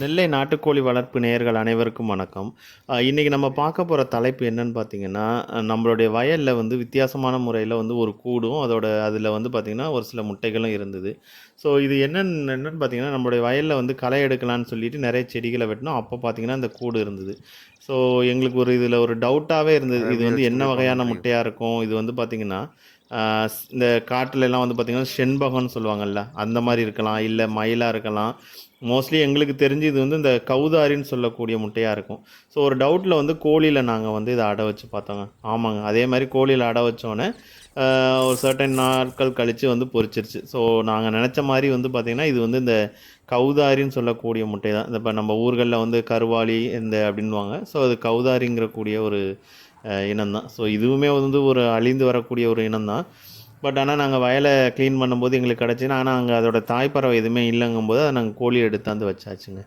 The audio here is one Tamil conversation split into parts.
நெல்லை நாட்டுக்கோழி வளர்ப்பு நேயர்கள் அனைவருக்கும் வணக்கம். இன்னைக்கு நம்ம பார்க்க போற தலைப்பு என்னன்னு பார்த்தீங்கன்னா, நம்மளுடைய வயல்ல வந்து வித்தியாசமான முறையில வந்து ஒரு கூடும், அதில வந்து பார்த்தீங்கன்னா, ஒரு சில முட்டைகளும் இருந்தது. ஸோ இது என்னன்னு பார்த்தீங்கன்னா, நம்மளுடைய வயல்ல வந்து களை எடுக்கலான்னு சொல்லிட்டு நெறைய செடிகள வெட்டினோம். அப்போ பார்த்தீங்கன்னா, இந்த கூடு இருந்தது. ஸோ எங்களுக்கு இதில ஒரு டவுட்டாவே இருந்தது. இது வந்து என்ன வகையான முட்டையா இருக்கும்? இது வந்து பார்த்தீங்கன்னா, இந்த காட்டுலலாம் வந்து பார்த்தீங்கன்னா, செண்பகம்னு சொல்லுவாங்கல்ல, அந்த மாரி இருக்கலாம். இல்ல மயிலா இருக்கலாம். மோஸ்ட்லி எங்களுக்கு தெரிஞ்சு இது வந்து இந்த கௌதாரின்னு சொல்லக்கூடிய முட்டையா இருக்கும். ஸோ ஒரு டவுட்ல வந்து கோழியில நாங்க வந்து இத அட வச்சு பார்த்தோங்க. ஆமாங்க. அதே மாரி கோழியில அட வச்சோனே, ஒரு சர்டைன் நாட்கள் கழிச்சு வந்து பொரிச்சிருச்சு. ஸோ நாங்க நெனச்ச மாரி வந்து பார்த்தீங்கன்னா, இது வந்து இந்த கௌதாரின்னு சொல்லக்கூடிய முட்டை தான். இப்ப நம்ம ஊர்கள்ல வந்து கருவாலி அப்படின்னுவாங்க. ஸோ அது கௌதாரிங்கிற கூடிய ஒரு இனம் தான். ஸோ இதுவுமே வந்து ஒரு அழிந்து வரக்கூடிய ஒரு இனம் தான். பட் ஆனா நாங்க வயல கிளீன் பண்ணும்போது எங்களுக்கு கிடைச்சுதுன்னா, ஆனா அங்க அதோட தாய்ப்பறவை எதுவுமே இல்லங்கும்போது, அத நாங்க கோழி எடுத்தாந்து வச்சாச்சுங்க.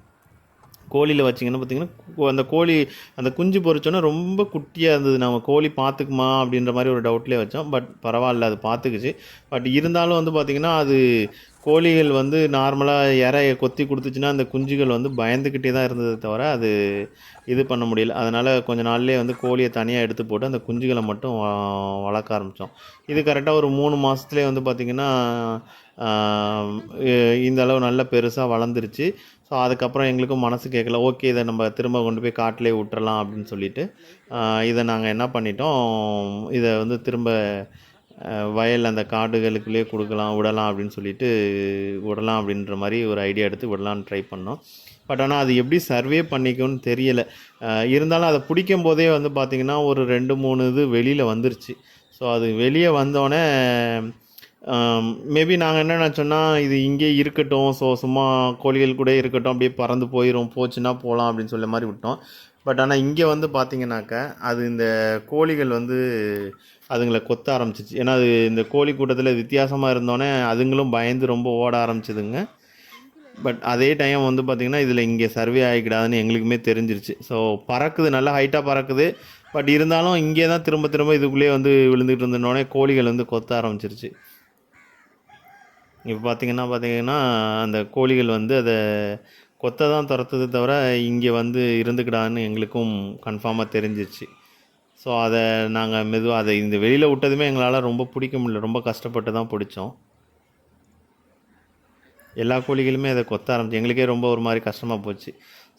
கோழியில வச்சிங்கன்னா பார்த்தீங்கன்னா, அந்த கோழி அந்த குஞ்சு பொரிச்சோனே ரொம்ப குட்டியா இருந்தது. நம்ம கோழி பார்த்துக்குமா? அப்படின்ற மாரி ஒரு டவுட்லயே வச்சோம். பட் பரவால்ல அது பார்த்துக்குச்சு. பட் இருந்தாலும் வந்து பார்த்தீங்கன்னா, அது கோழிகள் வந்து நார்மலா இரைய கொத்தி குடுத்துச்சுன்னா, அந்த குஞ்சுகள் வந்து பயந்துக்கிட்டே தான் இருந்ததே தவிர, அது இது பண்ண முடியல. அதனால கொஞ்ச நாள்லயே வந்து கோழிய தனியா எடுத்து போட்டு, அந்த குஞ்சுகள மட்டும் வளர்க்க ஆரம்பிச்சோம். இது கரெக்ட்டா ஒரு 3 மாசத்துலயே வந்து பார்த்தீங்கன்னா, ஆ எ இந்த அளவு நல்ல பெருசா வளர்ந்துருச்சு. ஸோ அதுக்கப்புறம் எங்களுக்கும் மனசு கேட்கல. ஓகே இத நம்ம திரும்ப கொண்டு போய் காட்டிலேயே விட்டுறலாம் அப்படின்னு சொல்லிட்டு, இத நாங்க என்ன பண்ணிட்டோம், இத வந்து திரும்ப வயல் அந்த காடுகளுக்குள்ளேயே விடலாம் அப்படின்னு சொல்லிட்டு விடலாம் அப்படின்ற மாரி ஒரு ஐடியா எடுத்து விடலான்னு ட்ரை பண்ணோம். பட் ஆனா அது எப்படி சர்வே பண்ணிக்கும்னு தெரியல. இருந்தாலும் அத பிடிக்கும்போதே வந்து பார்த்தீங்கன்னா, ஒரு 2, 3 இது வெளியில வந்துருச்சு. ஸோ அது வெளிய வந்தோனே மேபி நாங்க என்ன நெனச்சோம்னா, இது இங்கேயே இருக்கட்டும். ஸோ சும்மா கோழிகள் கூடயே இருக்கட்டும். அப்படியே பறந்து போயிரும். போச்சுன்னா போலாம் அப்படின்னு சொல்ல மாரி விட்டோம். பட் ஆனா இங்க வந்து பார்த்தீங்கன்னாக்க, அது இந்த கோழிகள் வந்து அதுங்கள கொத்த ஆரம்பிச்சுச்சு. ஏன்னா அது இந்த கோழி கூட்டத்தில வித்தியாசமா இருந்தோனே, அதுங்களும் பயந்து ரொம்ப ஓட ஆரம்பிச்சதுங்க. பட் அதே டைம் வந்து பார்த்தீங்கன்னா, இதில இங்கே சர்வே ஆகிக்கிடாதுன்னு எங்களுக்குமே தெரிஞ்சிருச்சு. ஸோ பறக்குது, நல்லா ஹைட்டா பறக்குது. பட் இருந்தாலும் இங்கே தான் திரும்ப திரும்ப இதுக்குள்ளேயே வந்து விழுந்துட்டு இருந்தோனே, கோழிகள் வந்து கொத்த ஆரம்பிச்சிருச்சு. இப்போ பார்த்தீங்கன்னா, அந்த கோழிகள் வந்து அத கொத்த தான் தொரத்துதே தவிர, இங்கே வந்து இருந்துக்கிடாதுன்னு எங்களுக்கும் கன்ஃபார்மா தெரிஞ்சிருச்சு. ஸோ அத நாங்க மெதுவா இந்த வெளியில விட்டதுமே எங்களால ரொம்ப பிடிக்க முடியல. ரொம்ப கஷ்டப்பட்டு தான் பிடிச்சோம். எல்லா கோழிகளுமே அத கொத்த ஆரம்பிச்சு எங்களுக்கே ரொம்ப ஒரு மாரி கஷ்டமா போச்சு.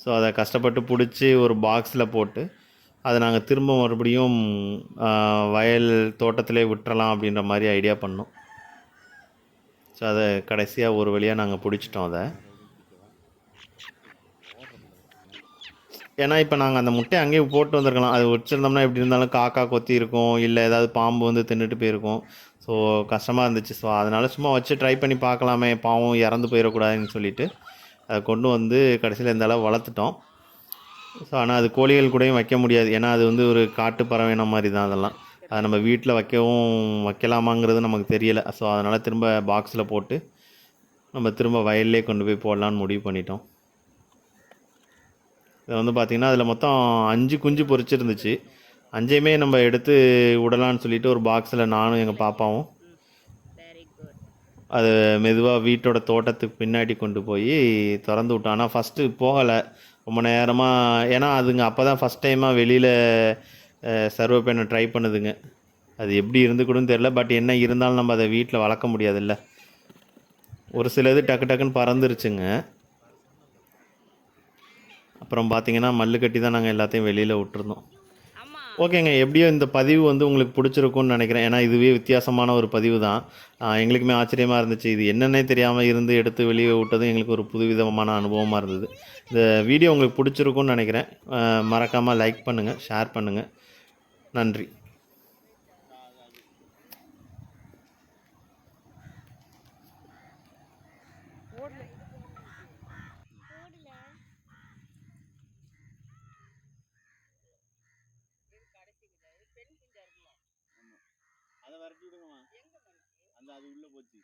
ஸோ அத கஷ்டப்பட்டு புடிச்சு ஒரு பாக்ஸ்ல போட்டு, அத நாங்க திரும்ப மறுபடியும் அ வயல் தோட்டத்திலே விட்டுறலாம் அப்படின்ற மாரி ஐடியா பண்ணோம். ஸோ அத கடைசியா ஒரு வழியா நாங்க புடிச்சுட்டோம் அத. ஏன்னா, இப்ப நாங்க அந்த முட்டைய அங்கேயே போட்டு வந்திருக்கலாம். அது வச்சிருந்தோம்னா எப்படி இருந்தாலும் காக்கா கொத்தியிருக்கும். இல்ல ஏதாவது பாம்பு வந்து தின்னுட்டு போயிருக்கும். ஸோ கஷ்டமா இருந்துச்சு. ஸோ அதனால சும்மா வச்சு ட்ரை பண்ணி பார்க்கலாமே, பாவம் இறந்து போயிறக்கூடாதுன்னு சொல்லிட்டு, அத கொண்டு வந்து கடைசியில இந்த அளவு வளர்த்துட்டோம். ஸோ ஆனா அது கோழிகள் கூடயும் வைக்க முடியாது. ஏன்னா அது வந்து ஒரு காட்டு பறவைன மாரி தான் அதெல்லாம். அத நம்ம வீட்ல வைக்கலாமாங்கிறது நமக்கு தெரியல. ஸோ அதனால திரும்ப பாக்ஸ்ல போட்டு, நம்ம திரும்ப வயல்லே கொண்டு போய் போடலான்னு முடிவு பண்ணிட்டோம். இத வந்து பார்த்தீங்கன்னா, அதில மொத்தம் 5 குஞ்சு பொரிச்சிருந்துச்சு. 5யுமே நம்ம எடுத்து விடலான்னு சொல்லிட்டு ஒரு பாக்ஸில நானும் எங்க பாப்பாவும் அத மெதுவா வீட்டோட தோட்டத்துக்கு பின்னாடி கொண்டு போயி தொறந்து விட்டோம். ஆனா ஃபர்ஸ்ட்டு போகல. ரொம்ப நேரமா ஏன்னா அதுங்க அப்பதான் ஃபர்ஸ்ட் டைமா வெளியில சர்வே பண்ண ட்ரை பண்ணுதுங்க. அது எப்படி இருந்துக்குடுன்னு தெரியல. பட் என்ன இருந்தாலும் நம்ம அத வீட்ல வளர்க்க முடியாதுல்ல. ஒரு சிலது டக்கு டக்குன்னு பறந்துருச்சுங்க. அப்புறம் பார்த்தீங்கன்னா, மல்லு கட்டி தான் நாங்க எல்லாத்தையும் வெளியில விட்டுருந்தோம். ஓகேங்க. எப்படியோ இந்த பதிவு வந்து உங்களுக்கு பிடிச்சிருக்கும்னு நினைக்கிறேன். ஏன்னா, இதுவே வித்தியாசமான ஒரு பதிவு தான். எங்களுக்குமே ஆச்சரியமா இருந்துச்சு. இது என்னன்னே தெரியாம இருந்து எடுத்து வெளிய விட்டதும் எங்களுக்கு ஒரு புதுவிதமான அனுபவமா இருந்தது. இந்த வீடியோ உங்களுக்கு பிடிச்சிருக்கும்னு நினைக்கிறேன். மறக்காம லைக் பண்ணுங்க, ஷேர் பண்ணுங்க. நன்றி. அத விரட்டி விடுங்கம்மா. அது உள்ள போச்சு.